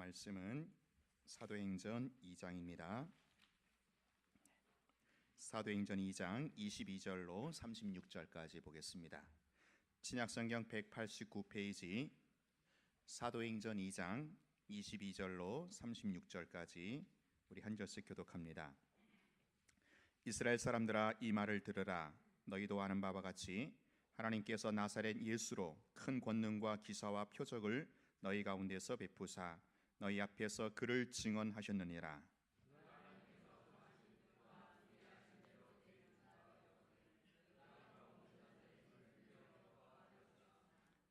말씀은 사도행전 2장입니다. 사도행전 2장 22절로 36절까지 보겠습니다. 신약성경 189페이지 사도행전 2장 22절로 36절까지 우리 한 절씩 교독합니다. 이스라엘 사람들아, 이 말을 들으라. 너희도 아는 바와 같이 하나님께서 나사렛 예수로 큰 권능과 기사와 표적을 너희 가운데서 베푸사 너희 앞에서 그를 증언하셨느니라.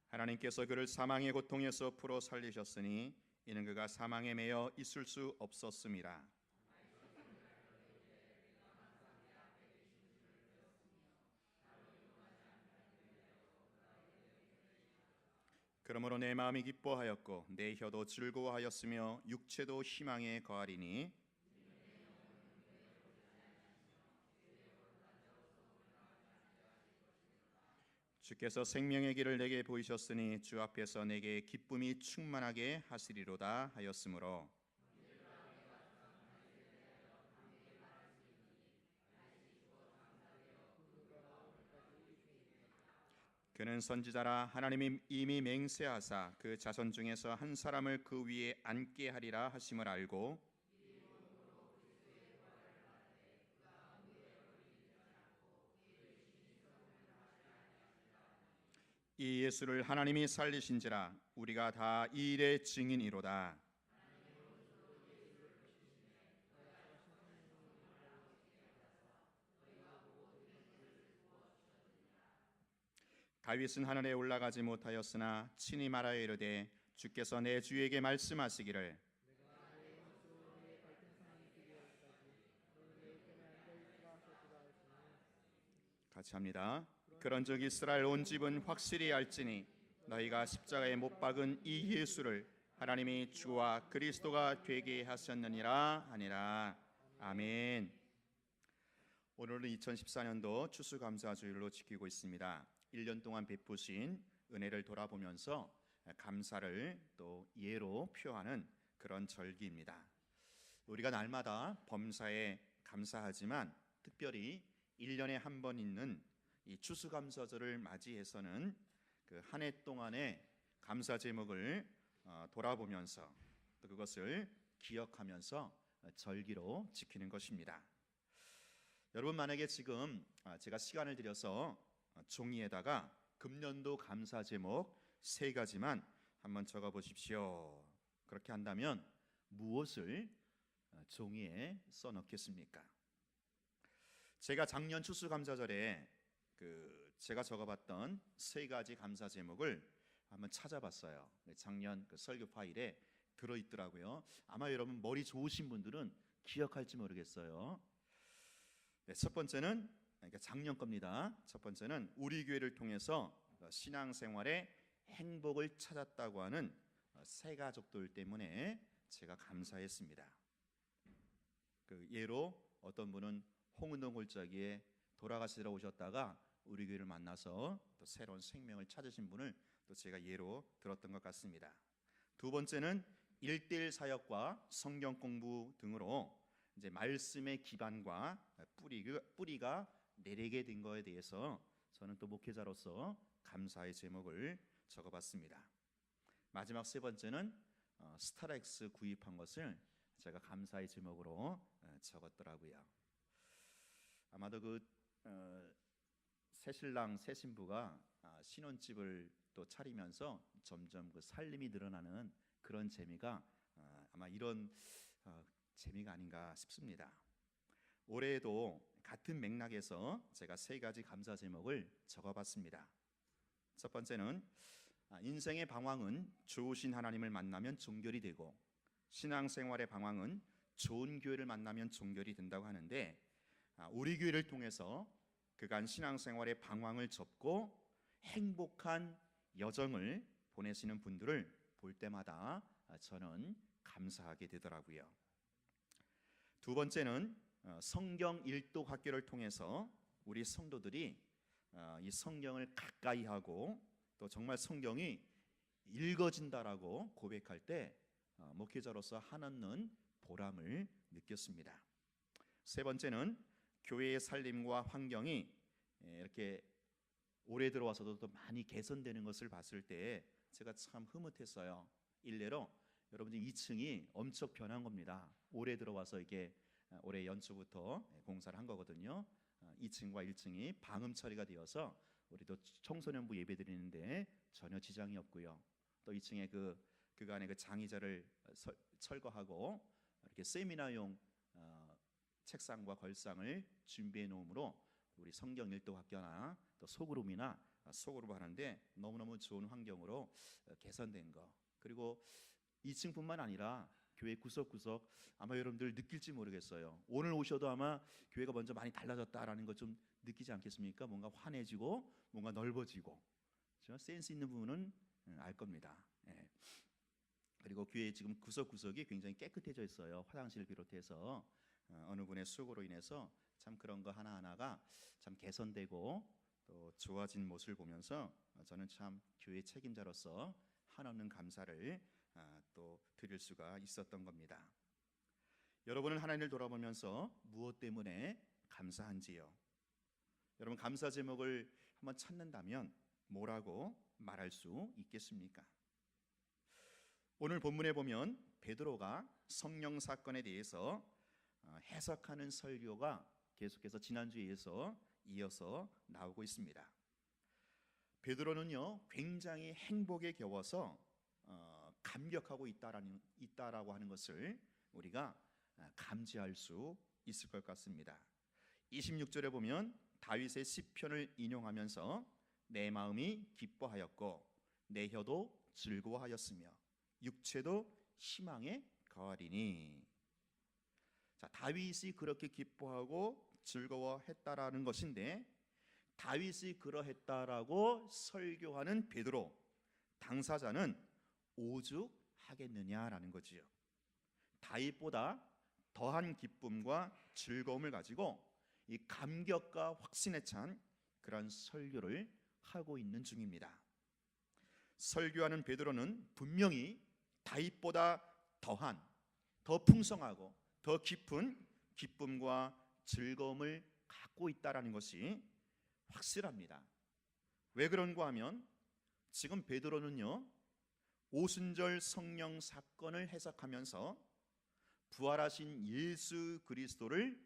하나님께서 그를 사망의 고통에서 풀어 살리셨으니 이는 그가 사망에 매여 있을 수 없었음이라. 그러므로 내 마음이 기뻐하였고 내 혀도 즐거워하였으며 육체도 희망에 거하리니 주께서 생명의 길을 내게 보이셨으니 주 앞에서 내게 기쁨이 충만하게 하시리로다 하였으므로 그는 선지자라. 하나님이 이미 맹세하사 그 자손 중에서 한 사람을 그 위에 앉게 하리라 하심을 알고 이 예수를 하나님이 살리신지라. 우리가 다 이 일의 증인이로다. 다윗은 하늘에 올라가지 못하였으나 친히 말하여 이르되 주께서 내 주에게 말씀하시기를 같이 합니다. 그런즉 이스라엘 온 집은 확실히 알지니 너희가 십자가에 못 박은 이 예수를 하나님이 주와 그리스도가 되게 하셨느니라 하니라. 아멘. 오늘은 2014년도 추수감사주일로 지키고 있습니다. 1년 동안 베푸신 은혜를 돌아보면서 감사를 또 예로 표하는 그런 절기입니다. 우리가 날마다 범사에 감사하지만 특별히 1년에 한 번 있는 이 추수감사절을 맞이해서는 그 한 해 동안의 감사 제목을 돌아보면서 또 그것을 기억하면서 절기로 지키는 것입니다. 여러분, 만약에 지금 제가 시간을 들여서 종이에다가 금년도 감사 제목 3가지만 한번 적어 보십시오. 그렇게 한다면 무엇을 종이에 써 넣겠습니까? 제가 작년 추수감사절에 제가 적어봤던 3가지 감사 제목을 한번 찾아봤어요. 작년 설교 파일에 들어있더라고요. 아마 여러분 머리 좋으신 분들은 기억할지 모르겠어요. 첫 번째는 작년 겁니다. 첫 번째는 우리 교회를 통해서 신앙생활에 행복을 찾았다고 하는 새 가족들 때문에 제가 감사했습니다. 예로 어떤 분은 홍은동 골짜기에 돌아가시러 오셨다가 우리 교회를 만나서 또 새로운 생명을 찾으신 분을 또 제가 예로 들었던 것 같습니다. 두 번째는 1:1 사역과 성경 공부 등으로 이제 말씀의 기반과 뿌리가 내리게 된 것에 대해서 저는 또 목회자로서 감사의 제목을 적어봤습니다. 마지막 3번째는 스타렉스 구입한 것을 제가 감사의 제목으로 적었더라고요. 아마도 새신랑 새신부가 신혼집을 또 차리면서 점점 살림이 늘어나는 그런 재미가 아마 이런 재미가 아닌가 싶습니다. 올해에도 같은 맥락에서 제가 3가지 감사 제목을 적어봤습니다. 첫 번째는 인생의 방황은 좋으신 하나님을 만나면 종결이 되고 신앙생활의 방황은 좋은 교회를 만나면 종결이 된다고 하는데 우리 교회를 통해서 그간 신앙생활의 방황을 접고 행복한 여정을 보내시는 분들을 볼 때마다 저는 감사하게 되더라고요. 두 번째는 성경 일독 학교를 통해서 우리 성도들이 이 성경을 가까이 하고 또 정말 성경이 읽어진다라고 고백할 때 목회자로서 한없는 보람을 느꼈습니다. 세 번째는 교회의 살림과 환경이 이렇게 올해 들어와서도 또 많이 개선되는 것을 봤을 때 제가 참 흐뭇했어요. 일례로 여러분들 2층이 엄청 변한 겁니다. 올해 들어와서 이게 올해 연초부터 공사를 한 거거든요. 2층과 1층이 방음 처리가 되어서 우리도 청소년부 예배 드리는데 전혀 지장이 없고요. 또 2층에 그간의 그 장의자를 철거하고 이렇게 세미나용 책상과 걸상을 준비해 놓음으로 우리 성경 일도 학교나 또 소그룹이나 소그룹 하는데 너무너무 좋은 환경으로 개선된 거. 그리고 2층뿐만 아니라 교회 구석구석 아마 여러분들 느낄지 모르겠어요. 오늘 오셔도 아마 교회가 먼저 많이 달라졌다라는 거 좀 느끼지 않겠습니까? 뭔가 환해지고 뭔가 넓어지고, 그렇죠? 센스 있는 부분은 알 겁니다. 예. 그리고 교회 지금 구석구석이 굉장히 깨끗해져 있어요. 화장실 비롯해서 어느 분의 수고로 인해서 참 그런 거 하나하나가 참 개선되고 또 좋아진 모습을 보면서 저는 참 교회 책임자로서 한없는 감사를 또 드릴 수가 있었던 겁니다. 여러분은 하나님을 돌아보면서 무엇 때문에 감사한지요? 여러분 감사 제목을 한번 찾는다면 뭐라고 말할 수 있겠습니까? 오늘 본문에 보면 베드로가 성령 사건에 대해서 해석하는 설교가 계속해서 지난주에 이어서 나오고 있습니다. 베드로는요 굉장히 행복에 겨워서 감격하고 있다라고 하는 것을 우리가 감지할 수 있을 것 같습니다. 26절에 보면 다윗의 시편을 인용하면서 내 마음이 기뻐하였고 내 혀도 즐거워하였으며 육체도 희망에 거하리니. 자, 다윗이 그렇게 기뻐하고 즐거워했다라는 것인데 다윗이 그러했다라고 설교하는 베드로 당사자는 오죽하겠느냐라는 거지요. 다윗보다 더한 기쁨과 즐거움을 가지고 이 감격과 확신에 찬 그런 설교를 하고 있는 중입니다. 설교하는 베드로는 분명히 다윗보다 더한, 더 풍성하고 더 깊은 기쁨과 즐거움을 갖고 있다라는 것이 확실합니다. 왜 그런가 하면 지금 베드로는요 오순절 성령 사건을 해석하면서 부활하신 예수 그리스도를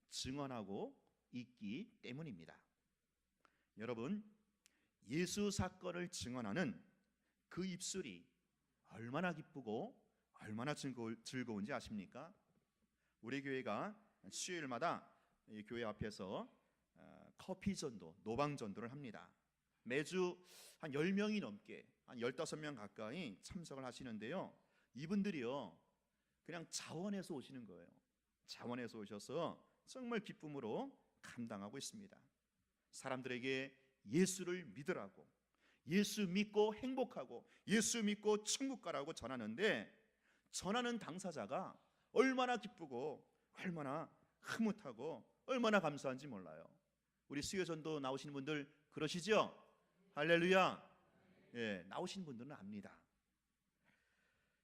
증언하고 있기 때문입니다. 여러분, 예수 사건을 증언하는 그 입술이 얼마나 기쁘고 얼마나 즐거운지 아십니까? 우리 교회가 수요일마다 이 교회 앞에서 커피 전도, 노방 전도를 합니다. 매주 한 10명이 넘게 한 15명 가까이 참석을 하시는데요. 이분들이요 그냥 자원해서 오시는 거예요. 자원해서 오셔서 정말 기쁨으로 감당하고 있습니다. 사람들에게 예수를 믿으라고, 예수 믿고 행복하고 예수 믿고 천국 가라고 전하는데 전하는 당사자가 얼마나 기쁘고 얼마나 흐뭇하고 얼마나 감사한지 몰라요. 우리 수요전도 나오시는 분들 그러시죠? 할렐루야. 예, 나오신 분들은 압니다.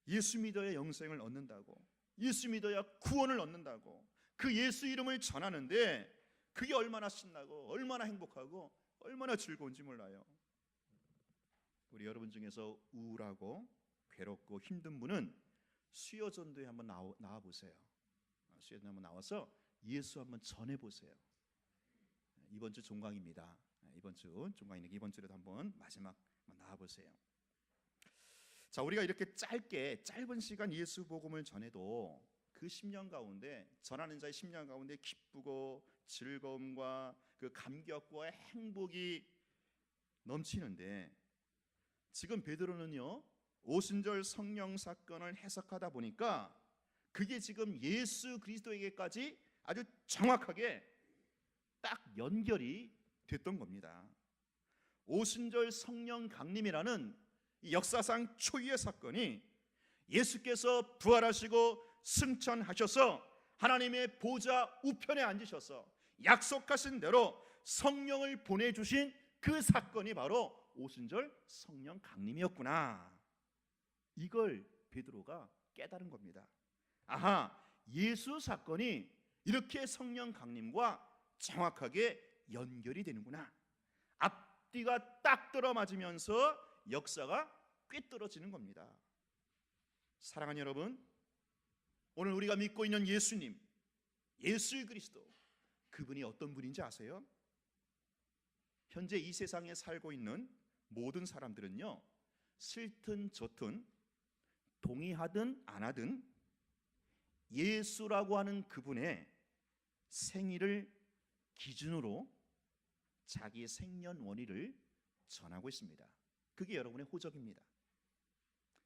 예수 믿어야 영생을 얻는다고, 예수 믿어야 구원을 얻는다고 그 예수 이름을 전하는데 그게 얼마나 신나고 얼마나 행복하고 얼마나 즐거운지 몰라요. 우리 여러분 중에서 우울하고 괴롭고 힘든 분은 수요전도에 한번 나와 보세요. 수요전도에 한번 나와서 예수 한번 전해 보세요. 이번 주 종강입니다. 이번 주 종강이니까 이번 주에도 한번 마지막 나와 보세요. 자, 우리가 이렇게 짧은 시간 예수 복음을 전해도 그 10년 가운데 전하는 자의 10년 가운데 기쁘고 즐거움과 그 감격과 행복이 넘치는데 지금 베드로는요 오순절 성령 사건을 해석하다 보니까 그게 지금 예수 그리스도에게까지 아주 정확하게 딱 연결이 됐던 겁니다. 오순절 성령 강림이라는 이 역사상 초유의 사건이 예수께서 부활하시고 승천하셔서 하나님의 보좌 우편에 앉으셔서 약속하신 대로 성령을 보내주신 그 사건이 바로 오순절 성령 강림이었구나. 이걸 베드로가 깨달은 겁니다. 아하, 예수 사건이 이렇게 성령 강림과 정확하게 연결이 되는구나. 앞뒤가 딱 들어맞으면서 역사가 꿰뚫어지는 겁니다. 사랑하는 여러분, 오늘 우리가 믿고 있는 예수님, 예수 그리스도, 그분이 어떤 분인지 아세요? 현재 이 세상에 살고 있는 모든 사람들은요, 싫든 좋든 동의하든 안 하든 예수라고 하는 그분의 생일을 기준으로 자기의 생년월일을 전하고 있습니다. 그게 여러분의 호적입니다.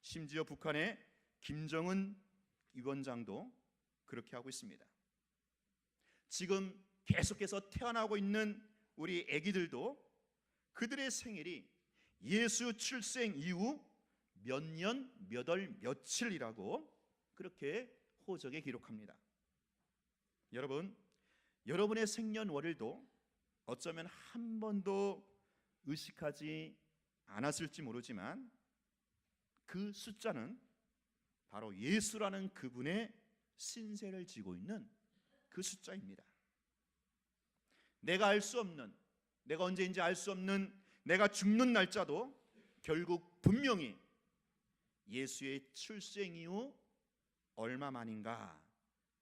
심지어 북한의 김정은 위원장도 그렇게 하고 있습니다. 지금 계속해서 태어나고 있는 우리 아기들도 그들의 생일이 예수 출생 이후 몇 년, 몇 월, 며칠이라고 그렇게 호적에 기록합니다. 여러분, 여러분의 생년월일도 어쩌면 한 번도 의식하지 않았을지 모르지만 그 숫자는 바로 예수라는 그분의 신세를 지고 있는 그 숫자입니다. 내가 알 수 없는, 내가 언제인지 알 수 없는 내가 죽는 날짜도 결국 분명히 예수의 출생 이후 얼마 만인가,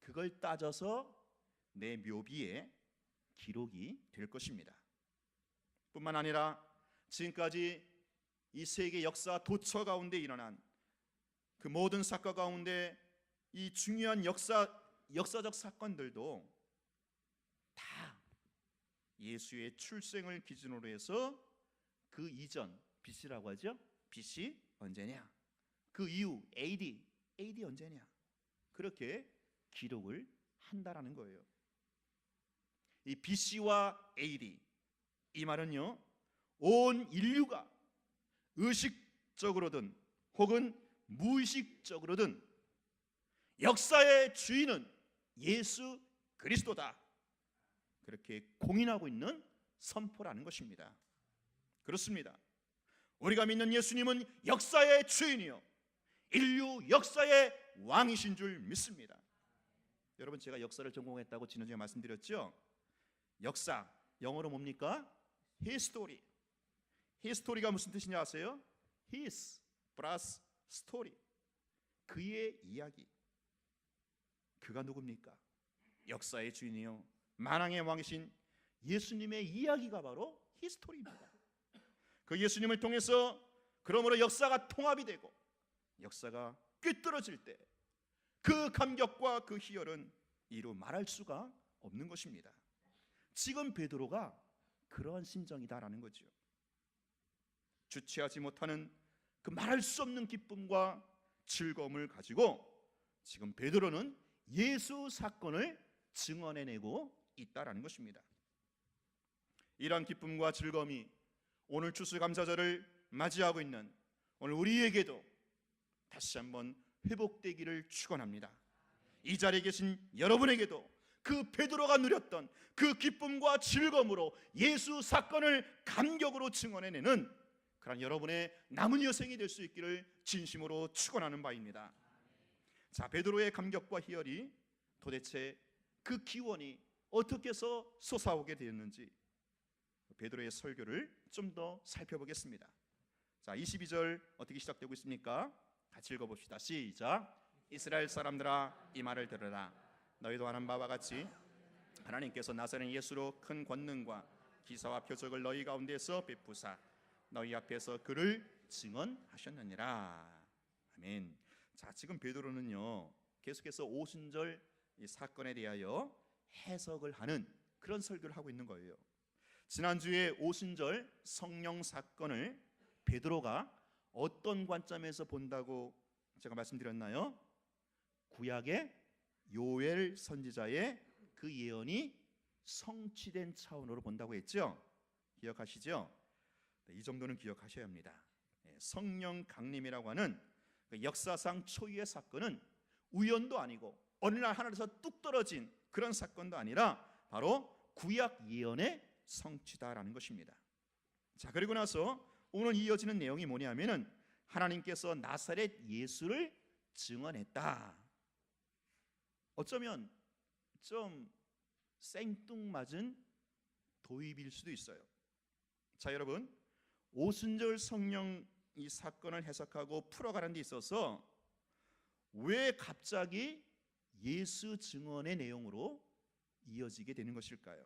그걸 따져서 내 묘비에 기록이 될 것입니다. 뿐만 아니라 지금까지 이 세계 역사 도처 가운데 일어난 그 모든 사건 가운데 이 중요한 역사적 사건들도 다 예수의 출생을 기준으로 해서 그 이전, BC라고 하죠. BC 언제냐, 그 이후 AD 언제냐, 그렇게 기록을 한다라는 거예요. 이 BC와 AD, 이 말은요, 온 인류가 의식적으로든 혹은 무의식적으로든 역사의 주인은 예수 그리스도다, 그렇게 공인하고 있는 선포라는 것입니다. 그렇습니다. 우리가 믿는 예수님은 역사의 주인이요, 인류 역사의 왕이신 줄 믿습니다. 여러분, 제가 역사를 전공했다고 지난주에 말씀드렸죠. 역사, 영어로 뭡니까? 히스토리. 히스토리가 무슨 뜻인지 아세요? His 플러스 스토리, 그의 이야기. 그가 누굽니까? 역사의 주인이요, 만왕의 왕이신 예수님의 이야기가 바로 히스토리입니다. 그 예수님을 통해서 그러므로 역사가 통합이 되고 역사가 꿰뚫어질 때 그 감격과 그 희열은 이루 말할 수가 없는 것입니다. 지금 베드로가 그러한 심정이다라는 거죠. 주체하지 못하는 그 말할 수 없는 기쁨과 즐거움을 가지고 지금 베드로는 예수 사건을 증언해내고 있다라는 것입니다. 이러한 기쁨과 즐거움이 오늘 추수감사절을 맞이하고 있는 오늘 우리에게도 다시 한번 회복되기를 축원합니다. 이 자리에 계신 여러분에게도 그 베드로가 누렸던 그 기쁨과 즐거움으로 예수 사건을 감격으로 증언해내는 그런 여러분의 남은 여생이 될 수 있기를 진심으로 축원하는 바입니다. 자, 베드로의 감격과 희열이 도대체 그 기원이 어떻게 해서 솟아오게 되었는지 베드로의 설교를 좀 더 살펴보겠습니다. 자, 22절 어떻게 시작되고 있습니까? 같이 읽어봅시다. 시작. 이스라엘 사람들아, 이 말을 들으라. 너희도 아는 바와 같이 하나님께서 나사렛 예수로 큰 권능과 기사와 표적을 너희 가운데서 베푸사 너희 앞에서 그를 증언하셨느니라. 아멘. 자, 지금 베드로는요 계속해서 오순절 이 사건에 대하여 해석을 하는 그런 설교를 하고 있는 거예요. 지난주에 오순절 성령 사건을 베드로가 어떤 관점에서 본다고 제가 말씀드렸나요? 구약의 요엘 선지자의 그 예언이 성취된 차원으로 본다고 했죠. 기억하시죠? 이 정도는 기억하셔야 합니다. 성령 강림이라고 하는 역사상 초유의 사건은 우연도 아니고 어느 날 하늘에서 뚝 떨어진 그런 사건도 아니라 바로 구약 예언의 성취다라는 것입니다. 자, 그리고 나서 오늘 이어지는 내용이 뭐냐면은 하나님께서 나사렛 예수를 증언했다. 어쩌면 좀 생뚱맞은 도입일 수도 있어요. 자, 여러분, 오순절 성령 이 사건을 해석하고 풀어가는 데 있어서 왜 갑자기 예수 증언의 내용으로 이어지게 되는 것일까요?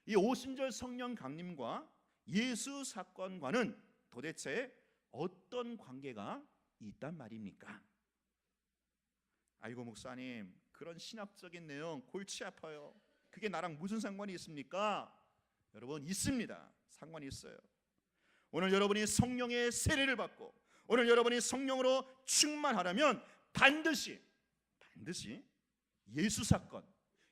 이 오순절 성령 강림과 예수 사건과는 도대체 어떤 관계가 있단 말입니까? 아이고 목사님, 그런 신학적인 내용 골치 아파요. 그게 나랑 무슨 상관이 있습니까? 여러분, 있습니다. 상관이 있어요. 오늘 여러분이 성령의 세례를 받고 오늘 여러분이 성령으로 충만하려면 반드시 예수 사건,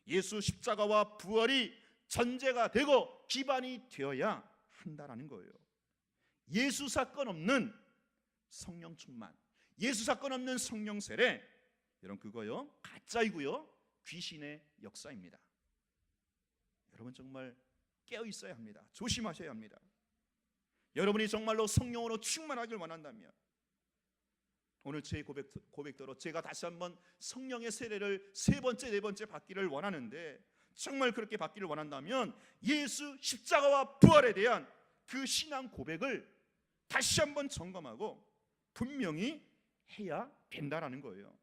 예수 십자가와 부활이 전제가 되고 기반이 되어야 한다라는 거예요. 예수 사건 없는 성령 충만, 예수 사건 없는 성령 세례, 여러분 그거요 가짜이고요 귀신의 역사입니다. 여러분 정말 깨어 있어야 합니다. 조심하셔야 합니다. 여러분이 정말로 성령으로 충만하길 원한다면 오늘 제 고백대로 제가 다시 한번 성령의 세례를 세 번째, 네 번째 받기를 원하는데, 정말 그렇게 받기를 원한다면 예수 십자가와 부활에 대한 그 신앙 고백을 다시 한번 점검하고 분명히 해야 된다라는 거예요.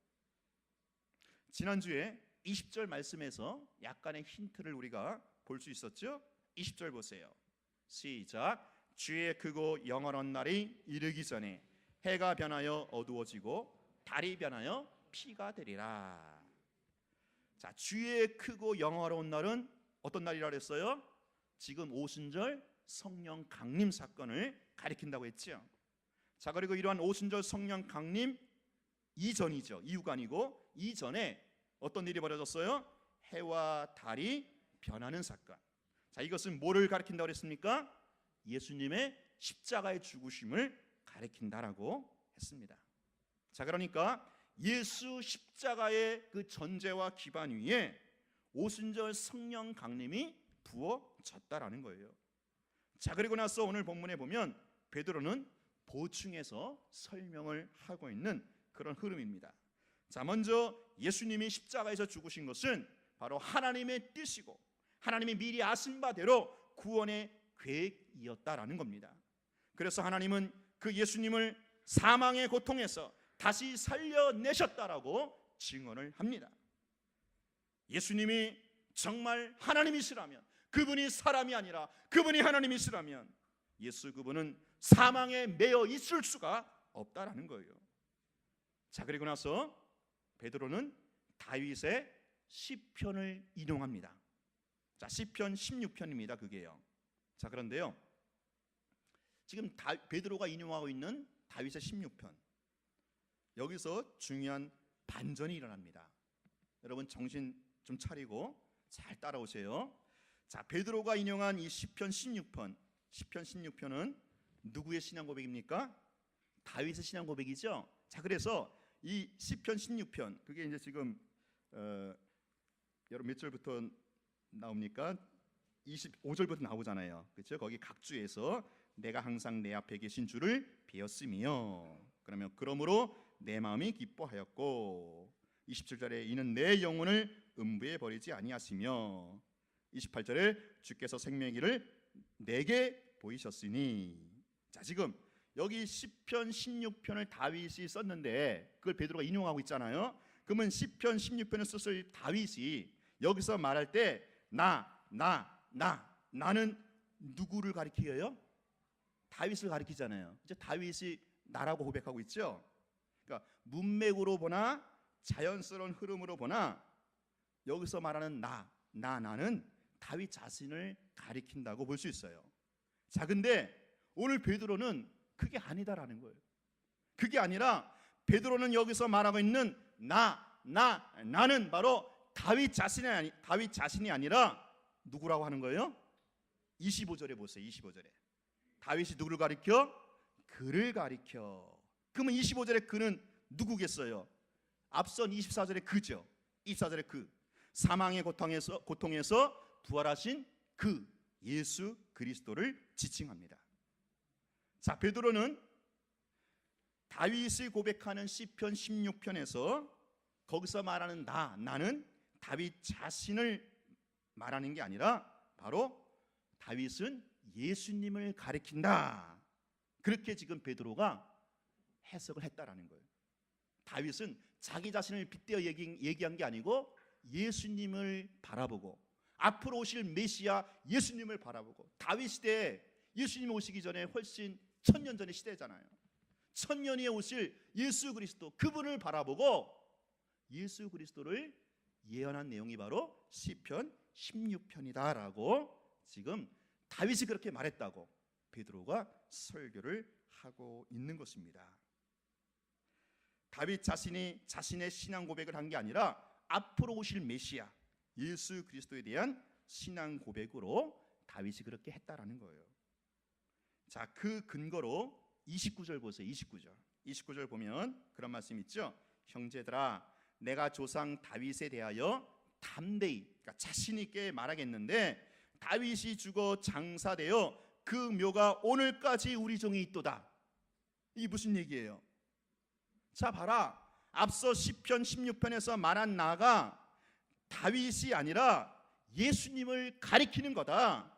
지난주에 20절 말씀에서 약간의 힌트를 우리가 볼 수 있었죠? 20절 보세요. 시작. 주의 크고 영원한 날이 이르기 전에 해가 변하여 어두워지고 달이 변하여 피가 되리라. 자, 주의 크고 영원한 날은 어떤 날이라 그랬어요? 지금 오순절 성령 강림 사건을 가리킨다고 했죠. 자, 그리고 이러한 오순절 성령 강림 이전이죠. 이후가 아니고 이전에 어떤 일이 벌어졌어요? 해와 달이 변하는 사건. 자, 이것은 뭐를 가리킨다고 했습니까? 예수님의 십자가의 죽으심을 가리킨다라고 했습니다. 자, 그러니까 예수 십자가의 그 전제와 기반 위에 오순절 성령 강림이 부어졌다라는 거예요. 자, 그리고 나서 오늘 본문에 보면 베드로는 보충해서 설명을 하고 있는 그런 흐름입니다. 자, 먼저 예수님이 십자가에서 죽으신 것은 바로 하나님의 뜻이고 하나님이 미리 아신 바대로 구원의 계획이었다라는 겁니다. 그래서 하나님은 그 예수님을 사망의 고통에서 다시 살려내셨다라고 증언을 합니다. 예수님이 정말 하나님이시라면, 그분이 사람이 아니라 그분이 하나님이시라면 예수 그분은 사망에 매여 있을 수가 없다라는 거예요. 자, 그리고 나서 베드로는 다윗의 시편을 인용합니다. 자, 시편 16편입니다. 그게요. 자, 그런데요, 지금 베드로가 인용하고 있는 다윗의 16편, 여기서 중요한 반전이 일어납니다. 여러분 정신 좀 차리고 잘 따라오세요. 자, 베드로가 인용한 이 시편 16편, 시편 16편은 누구의 신앙 고백입니까? 다윗의 신앙 고백이죠. 자, 그래서 이 시편 16편, 그게 이제 지금 여러분 몇 절부터 나옵니까? 25절부터 나오잖아요. 그렇죠? 거기 각주에서 내가 항상 내 앞에 계신 주를 배웠으며, 그러면 그러므로 내 마음이 기뻐하였고, 27절에 이는 내 영혼을 음부에 버리지 아니하시며, 28절에 주께서 생명의 길을 내게 보이셨으니. 자, 지금 여기 시편 16편을 다윗이 썼는데 그걸 베드로가 인용하고 있잖아요. 그러면 시편 16편을 썼을 다윗이 여기서 말할 때 나는 누구를 가리켜요? 다윗을 가리키잖아요. 이제 다윗이 나라고 고백하고 있죠. 그러니까 문맥으로 보나 자연스러운 흐름으로 보나 여기서 말하는 나는 다윗 자신을 가리킨다고 볼 수 있어요. 자, 근데 오늘 베드로는 그게 아니다라는 거예요. 그게 아니라 베드로는 여기서 말하고 있는 나는 바로 다윗 자신이 아니라 누구라고 하는 거예요? 25절에 보세요. 25절에 다윗이 누구를 가리켜? 그를 가리켜. 그러면 25절에 그는 누구겠어요? 앞선 24절에 그죠. 24절에 그 사망의 고통에서 부활하신 그 예수 그리스도를 지칭합니다. 자, 베드로는 다윗이 고백하는 시편 16편에서 거기서 말하는 나는 다윗 자신을 말하는 게 아니라 바로 다윗은 예수님을 가리킨다. 그렇게 지금 베드로가 해석을 했다라는 거예요. 다윗은 자기 자신을 빗대어 얘기한 게 아니고 예수님을 바라보고 앞으로 오실 메시아 예수님을 바라보고, 다윗 시대에 예수님 오시기 전에 훨씬 1000년 전의 시대잖아요. 1000년 후에 오실 예수 그리스도, 그분을 바라보고 예수 그리스도를 예언한 내용이 바로 시편 16편이다라고 지금 다윗이 그렇게 말했다고 베드로가 설교를 하고 있는 것입니다. 다윗 자신이 자신의 신앙 고백을 한 게 아니라 앞으로 오실 메시아 예수 그리스도에 대한 신앙 고백으로 다윗이 그렇게 했다라는 거예요. 자, 그 근거로 29절 보세요. 29절 보면 그런 말씀 있죠. 형제들아, 내가 조상 다윗에 대하여 담대히, 그러니까 자신 있게 말하겠는데, 다윗이 죽어 장사되어 그 묘가 오늘까지 우리 종이 있도다. 이게 무슨 얘기예요? 자, 봐라. 앞서 시편 16편에서 말한 나가 다윗이 아니라 예수님을 가리키는 거다.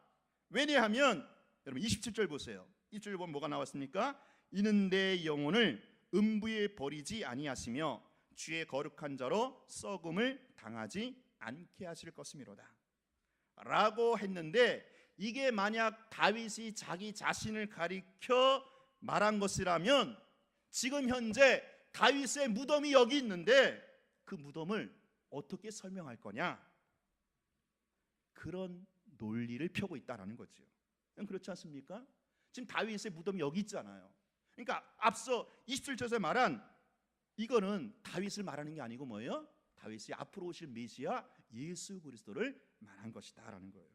왜냐하면 여러분 27절 보세요. 이 줄 보면 뭐가 나왔습니까? 이는 내 영혼을 음부에 버리지 아니하시며 주의 거룩한 자로 썩음을 당하지 않게 하실 것이미로다 라고 했는데, 이게 만약 다윗이 자기 자신을 가리켜 말한 것이라면 지금 현재 다윗의 무덤이 여기 있는데 그 무덤을 어떻게 설명할 거냐, 그런 논리를 펴고 있다는 거죠. 그렇지 않습니까? 지금 다윗의 무덤이 여기 있잖아요. 그러니까 앞서 27절에서 말한 이거는 다윗을 말하는 게 아니고 뭐예요? 다윗이 앞으로 오실 메시아 예수 그리스도를 말한 것이다 라는 거예요.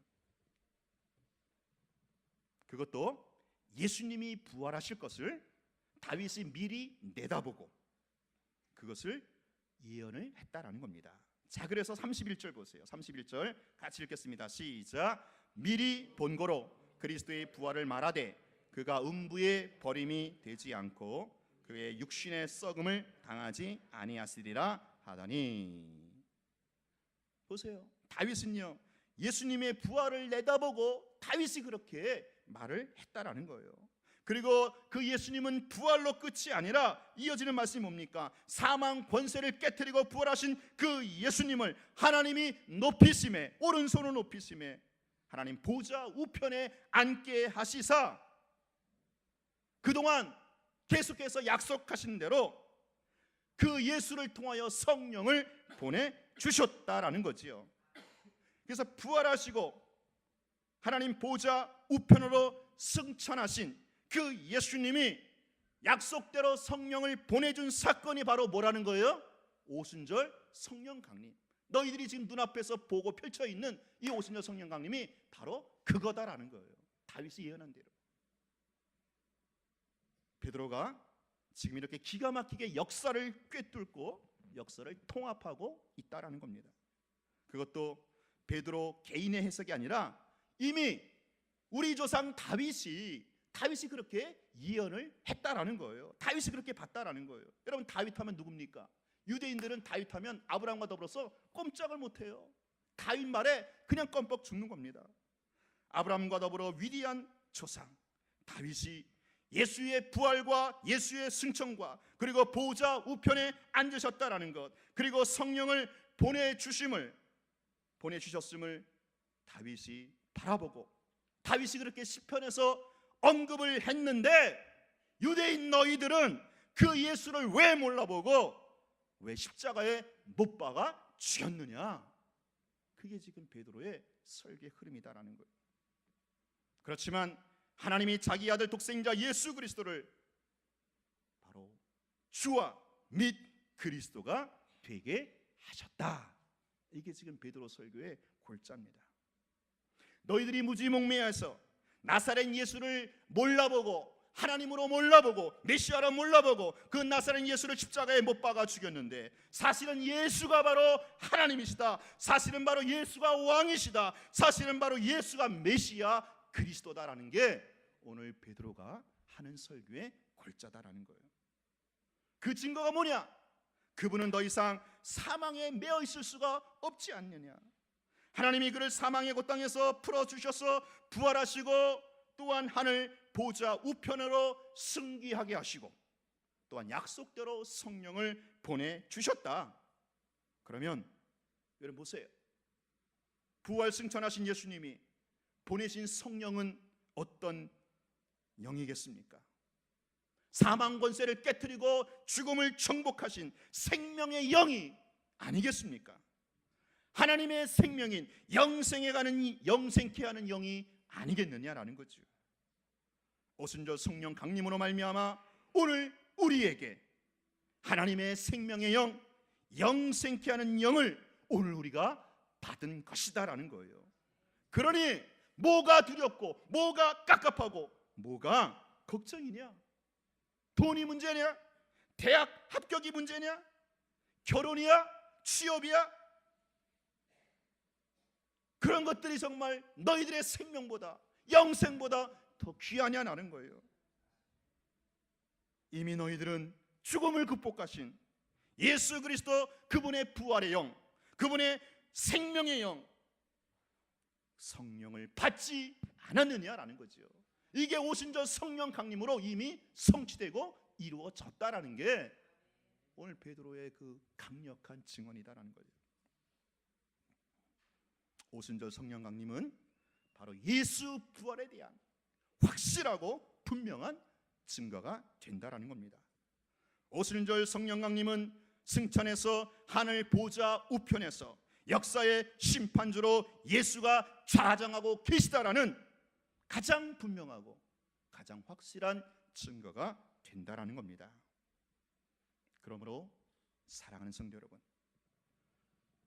그것도 예수님이 부활하실 것을 다윗이 미리 내다보고 그것을 예언을 했다라는 겁니다. 자, 그래서 31절 보세요. 31절 같이 읽겠습니다. 시작. 미리 본고로 그리스도의 부활을 말하되 그가 음부에 버림이 되지 않고 그의 육신의 썩음을 당하지 아니하시리라 하더니. 보세요. 다윗은요, 예수님의 부활을 내다보고 다윗이 그렇게 말을 했다라는 거예요. 그리고 그 예수님은 부활로 끝이 아니라 이어지는 말씀이 뭡니까? 사망 권세를 깨뜨리고 부활하신 그 예수님을 하나님이 높이심에, 오른손을 높이심에 하나님 보좌 우편에 앉게 하시사 그동안 계속해서 약속하신 대로 그 예수를 통하여 성령을 보내주셨다라는 거지요. 그래서 부활하시고 하나님 보좌 우편으로 승천하신 그 예수님이 약속대로 성령을 보내준 사건이 바로 뭐라는 거예요? 오순절 성령 강림. 너희들이 지금 눈앞에서 보고 펼쳐있는 이 오순절 성령 강림이 바로 그거다라는 거예요. 다윗이 예언한 대로. 베드로가 지금 이렇게 기가 막히게 역사를 꿰뚫고 역사를 통합하고 있다라는 겁니다. 그것도 베드로 개인의 해석이 아니라 이미 우리 조상 다윗이 그렇게 예언을 했다라는 거예요. 다윗이 그렇게 봤다라는 거예요. 여러분, 다윗 하면 누굽니까? 유대인들은 다윗 하면 아브라함과 더불어서 꼼짝을 못해요. 다윗 말에 그냥 껌뻑 죽는 겁니다. 아브라함과 더불어 위대한 조상 다윗이 예수의 부활과 예수의 승천과 그리고 보좌 우편에 앉으셨다라는 것, 그리고 성령을 보내주셨음을 다윗이 바라보고 다윗이 그렇게 시편에서 언급을 했는데, 유대인 너희들은 그 예수를 왜 몰라보고 왜 십자가에 못 박아 죽였느냐. 그게 지금 베드로의 설교의 흐름이다라는 거예요. 그렇지만 하나님이 자기 아들 독생자 예수 그리스도를 바로 주와 및 그리스도가 되게 하셨다. 이게 지금 베드로 설교의 골자입니다. 너희들이 무지몽매해서 나사렛 예수를 몰라보고 하나님으로 몰라보고 메시아로 몰라보고 그 나사렛 예수를 십자가에 못 박아 죽였는데, 사실은 예수가 바로 하나님이시다. 사실은 바로 예수가 왕이시다. 사실은 바로 예수가 메시아 그리스도다라는 게 오늘 베드로가 하는 설교의 골자다라는 거예요. 그 증거가 뭐냐? 그분은 더 이상 사망에 매어 있을 수가 없지 않느냐. 하나님이 그를 사망의 고땅에서 풀어주셔서 부활하시고 또한 하늘 보좌 우편으로 승귀하게 하시고 또한 약속대로 성령을 보내주셨다. 그러면 여러분 보세요. 부활 승천하신 예수님이 보내신 성령은 어떤 영이겠습니까? 사망 권세를 깨뜨리고 죽음을 정복하신 생명의 영이 아니겠습니까? 하나님의 생명인 영생케 하는 영이 아니겠느냐라는 거죠. 오순절 성령 강림으로 말미암아 오늘 우리에게 하나님의 생명의 영, 영생케 하는 영을 오늘 우리가 받은 것이다라는 거예요. 그러니 뭐가 두렵고 뭐가 깝깝하고 뭐가 걱정이냐? 돈이 문제냐? 대학 합격이 문제냐? 결혼이야? 취업이야? 그런 것들이 정말 너희들의 생명보다 영생보다 더 귀하냐는 거예요. 이미 너희들은 죽음을 극복하신 예수 그리스도 그분의 부활의 영, 그분의 생명의 영, 성령을 받지 않았느냐라는 거죠. 이게 오순절 성령 강림으로 이미 성취되고 이루어졌다라는 게 오늘 베드로의 그 강력한 증언이다라는 거죠. 오순절 성령 강림은 바로 예수 부활에 대한 확실하고 분명한 증거가 된다라는 겁니다. 오순절 성령 강림은 승천에서 하늘 보좌 우편에서 역사의 심판주로 예수가 좌정하고 계시다라는 가장 분명하고 가장 확실한 증거가 된다라는 겁니다. 그러므로 사랑하는 성도 여러분,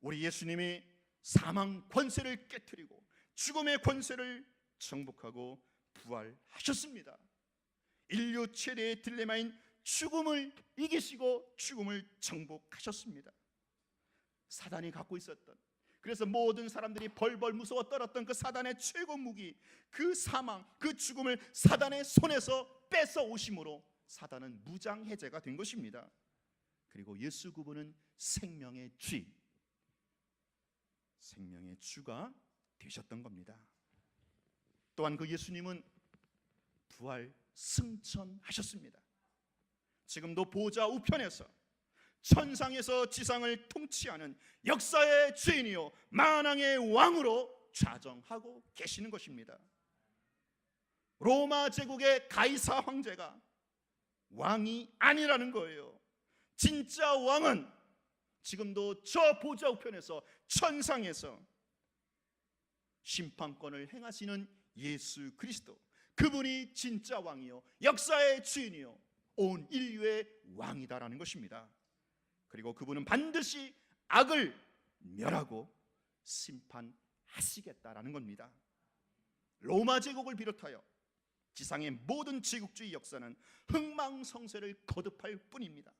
우리 예수님이 사망 권세를 깨뜨리고 죽음의 권세를 정복하고 부활하셨습니다. 인류 최대의 딜레마인 죽음을 이기시고 죽음을 정복하셨습니다. 사단이 갖고 있었던, 그래서 모든 사람들이 벌벌 무서워 떨었던 그 사단의 최고 무기, 그 사망, 그 죽음을 사단의 손에서 뺏어 오심으로 사단은 무장해제가 된 것입니다. 그리고 예수 그분은 생명의 주가 되셨던 겁니다. 또한 그 예수님은 부활 승천하셨습니다. 지금도 보좌 우편에서 천상에서 지상을 통치하는 역사의 주인이요 만왕의 왕으로 좌정하고 계시는 것입니다. 로마 제국의 가이사 황제가 왕이 아니라는 거예요. 진짜 왕은 지금도 저 보좌 우편에서 천상에서 심판권을 행하시는 예수 그리스도, 그분이 진짜 왕이요 역사의 주인이요 온 인류의 왕이다라는 것입니다. 그리고 그분은 반드시 악을 멸하고 심판하시겠다라는 겁니다. 로마 제국을 비롯하여 지상의 모든 제국주의 역사는 흥망성쇠를 거듭할 뿐입니다.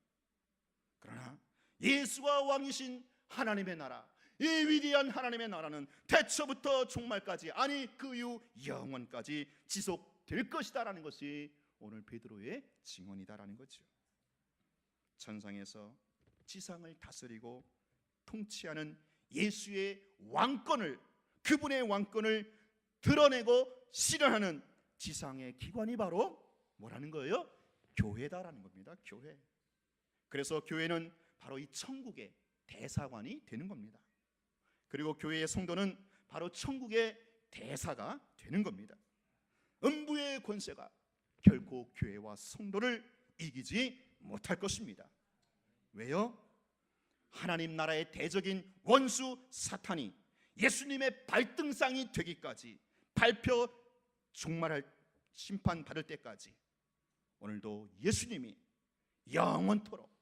그러나 예수가 왕이신 하나님의 나라, 이 위대한 하나님의 나라는 태초부터 종말까지, 아니 그 이후 영원까지 지속될 것이다라는 것이 오늘 베드로의 증언이다라는 거죠. 천상에서 지상을 다스리고 통치하는 예수의 왕권을, 그분의 왕권을 드러내고 실현하는 지상의 기관이 바로 뭐라는 거예요? 교회다라는 겁니다. 교회. 그래서 교회는 바로 이 천국의 대사관이 되는 겁니다. 그리고 교회의 성도는 바로 천국의 대사가 되는 겁니다. 음부의 권세가 결코 교회와 성도를 이기지 못할 것입니다. 왜요? 하나님 나라의 대적인 원수 사탄이 예수님의 발등상이 되기까지, 발표 종말할 심판받을 때까지 오늘도 예수님이 영원토록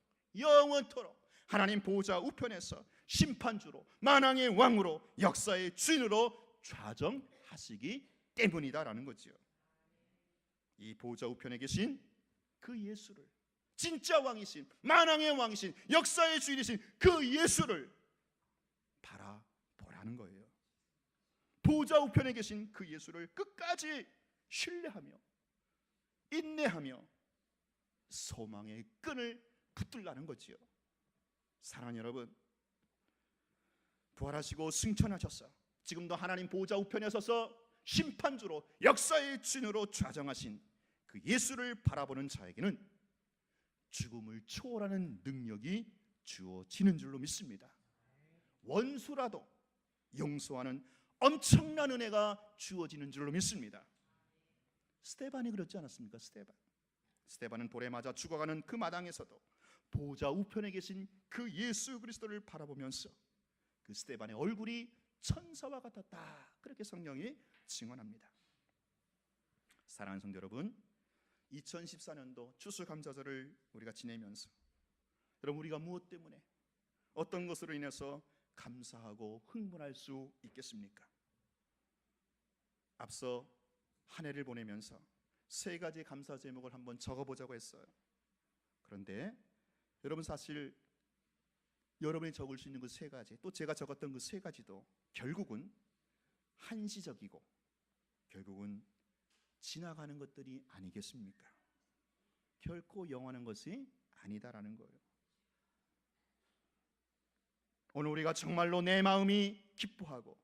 하나님 보좌 우편에서 심판주로 만왕의 왕으로 역사의 주인으로 좌정하시기 때문이다라는 거지요. 이 보좌 우편에 계신 그 예수를, 진짜 왕이신, 만왕의 왕이신, 역사의 주인이신 그 예수를 바라보라는 거예요. 보좌 우편에 계신 그 예수를 끝까지 신뢰하며 인내하며 소망의 끈을 붙들라는 거지요. 사랑하는 여러분, 부활하시고 승천하셔서 지금도 하나님 보좌 우편에 서서 심판주로 역사의 주인으로 좌정하신 그 예수를 바라보는 자에게는 죽음을 초월하는 능력이 주어지는 줄로 믿습니다. 원수라도 용서하는 엄청난 은혜가 주어지는 줄로 믿습니다. 스데반이 그렇지 않았습니까? 스데반은 돌에 맞아 죽어가는 그 마당에서도 보좌 우편에 계신 그 예수 그리스도를 바라보면서 그 스데반의 얼굴이 천사와 같았다, 그렇게 성경이 증언합니다. 사랑하는 성도 여러분, 2014년도 추수감사절을 우리가 지내면서 여러분, 우리가 무엇 때문에 어떤 것으로 인해서 감사하고 흥분할 수 있겠습니까? 앞서 한 해를 보내면서 세 가지 감사 제목을 한번 적어보자고 했어요. 그런데 여러분, 사실 여러분이 적을 수 있는 그 세 가지, 또 제가 적었던 그 세 가지도 결국은 한시적이고 결국은 지나가는 것들이 아니겠습니까? 결코 영원한 것이 아니다라는 거예요. 오늘 우리가 정말로 내 마음이 기뻐하고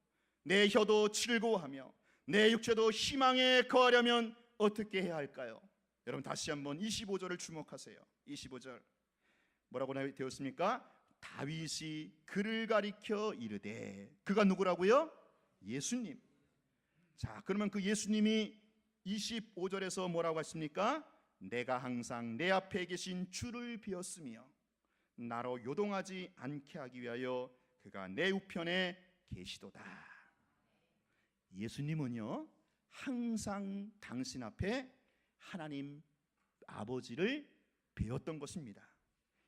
내 혀도 즐거워하며 내 육체도 희망에 거하려면 어떻게 해야 할까요? 여러분, 다시 한번 25절을 주목하세요. 25절 뭐라고 되었습니까? 다윗이 그를 가리켜 이르되, 그가 누구라고요? 예수님. 자, 그러면 그 예수님이 25절에서 뭐라고 했습니까? 내가 항상 내 앞에 계신 주를 비었으며 나로 요동하지 않게 하기 위하여 그가 내 우편에 계시도다. 예수님은요, 항상 당신 앞에 하나님 아버지를 배웠던 것입니다.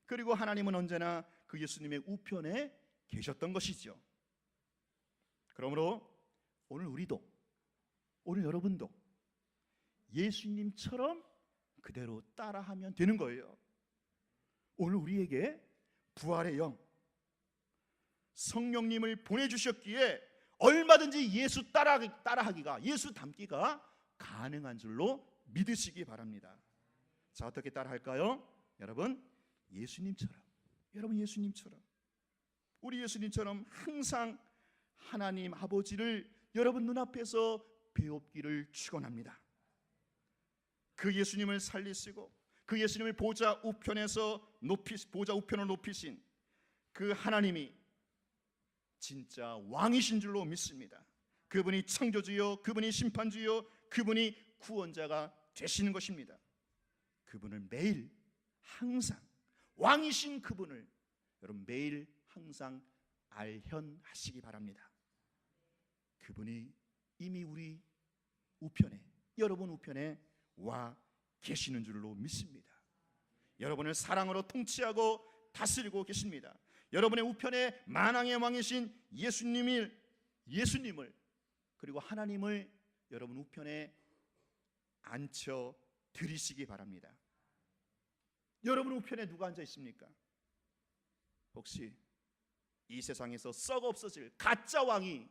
그리고 하나님은 언제나 그 예수님의 우편에 계셨던 것이죠. 그러므로 오늘 우리도, 오늘 여러분도 예수님처럼 그대로 따라하면 되는 거예요. 오늘 우리에게 부활의 영, 성령님을 보내주셨기에 얼마든지 예수 따라하기가, 예수 닮기가 가능한 줄로 믿으시기 바랍니다. 자, 어떻게 따라할까요? 여러분, 예수님처럼, 우리 예수님처럼 항상 하나님 아버지를 여러분 눈앞에서 배웁기를 축원합니다. 그 예수님을 살리시고 그 예수님을 보좌 우편으로 높이신 그 하나님이 진짜 왕이신 줄로 믿습니다. 그분이 창조주요, 그분이 심판주요, 그분이 구원자가 되시는 것입니다. 그분을 매일 항상, 왕이신 그분을 여러분 매일 항상 알현하시기 바랍니다. 그분이 이미 우리 우편에, 여러분 우편에 와 계시는 줄로 믿습니다. 여러분을 사랑으로 통치하고 다스리고 계십니다. 여러분의 우편에 만왕의 왕이신 예수님을 그리고 하나님을 여러분 우편에 앉혀 드리시기 바랍니다. 여러분 우편에 누가 앉아 있습니까? 혹시 이 세상에서 썩어 없어질 가짜 왕이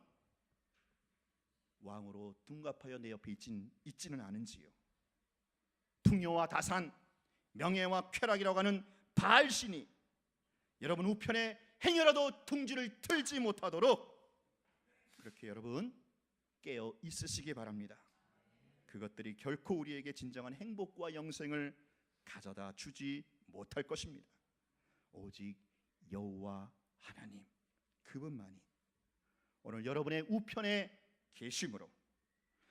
왕으로 둔갑하여 내 옆에 있지는 않은지요? 풍요와 다산, 명예와 쾌락이라고 하는 바알신이 여러분 우편에 행여라도 둥지를 틀지 못하도록 그렇게 여러분 깨어 있으시기 바랍니다. 그것들이 결코 우리에게 진정한 행복과 영생을 가져다 주지 못할 것입니다. 오직 여호와 하나님, 그분만이 오늘 여러분의 우편에 계심으로,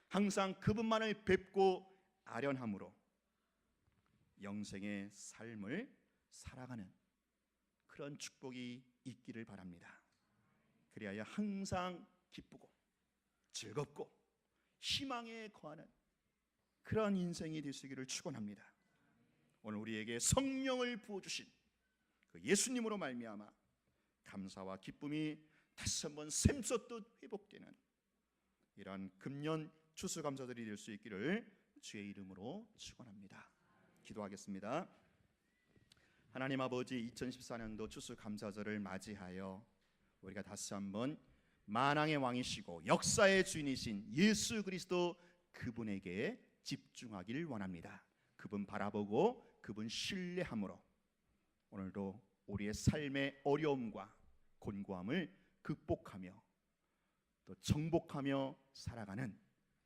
항상 그분만을 뵙고 아련함으로 영생의 삶을 살아가는 그런 축복이 있기를 바랍니다. 그리하여 항상 기쁘고 즐겁고 희망에 거하는 그런 인생이 되시기를 축원합니다. 오늘 우리에게 성령을 부어주신 그 예수님으로 말미암아 감사와 기쁨이 다시 한번 샘솟듯 회복되는 이러한 금년 추수감사들이 될 수 있기를 주의 이름으로 축원합니다. 기도하겠습니다. 하나님 아버지, 2014년도 추수감사절을 맞이하여 우리가 다시 한번 만왕의 왕이시고 역사의 주인이신 예수 그리스도 그분에게 집중하기를 원합니다. 그분 바라보고 그분 신뢰함으로 오늘도 우리의 삶의 어려움과 곤고함을 극복하며 또 정복하며 살아가는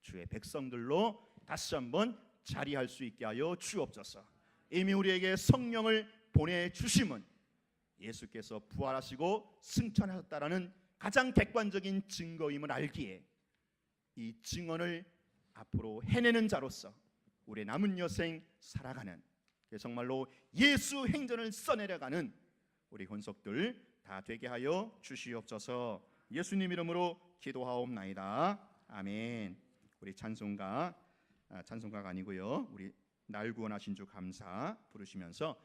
주의 백성들로 다시 한번 자리할 수 있게 하여 주옵소서. 이미 우리에게 성령을 보내주심은 예수께서 부활하시고 승천하셨다라는 가장 객관적인 증거임을 알기에 이 증언을 앞으로 해내는 자로서 우리의 남은 여생 살아가는, 정말로 예수 행전을 써내려가는 우리 혼속들 다 되게 하여 주시옵소서. 예수님 이름으로 기도하옵나이다. 아멘. 우리 찬송가가 아니고요, 우리 날 구원하신 주 감사 부르시면서